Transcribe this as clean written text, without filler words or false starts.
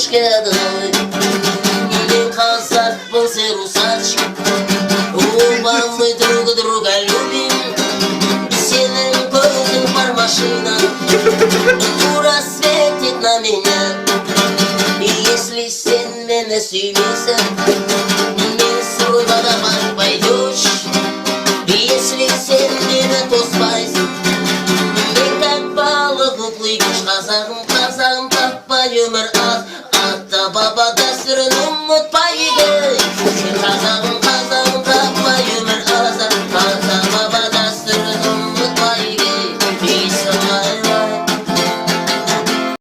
русалочка одной. Или казак был ты русалочка. Оба мы друг друга любим. Сильным коем пар машина. Дура светит на меня. И если сен меня силися, не свой водопад пойдешь. И если сен меня то спайся, ты как баллов уплывешь. Казахым, казахым, как поем ар.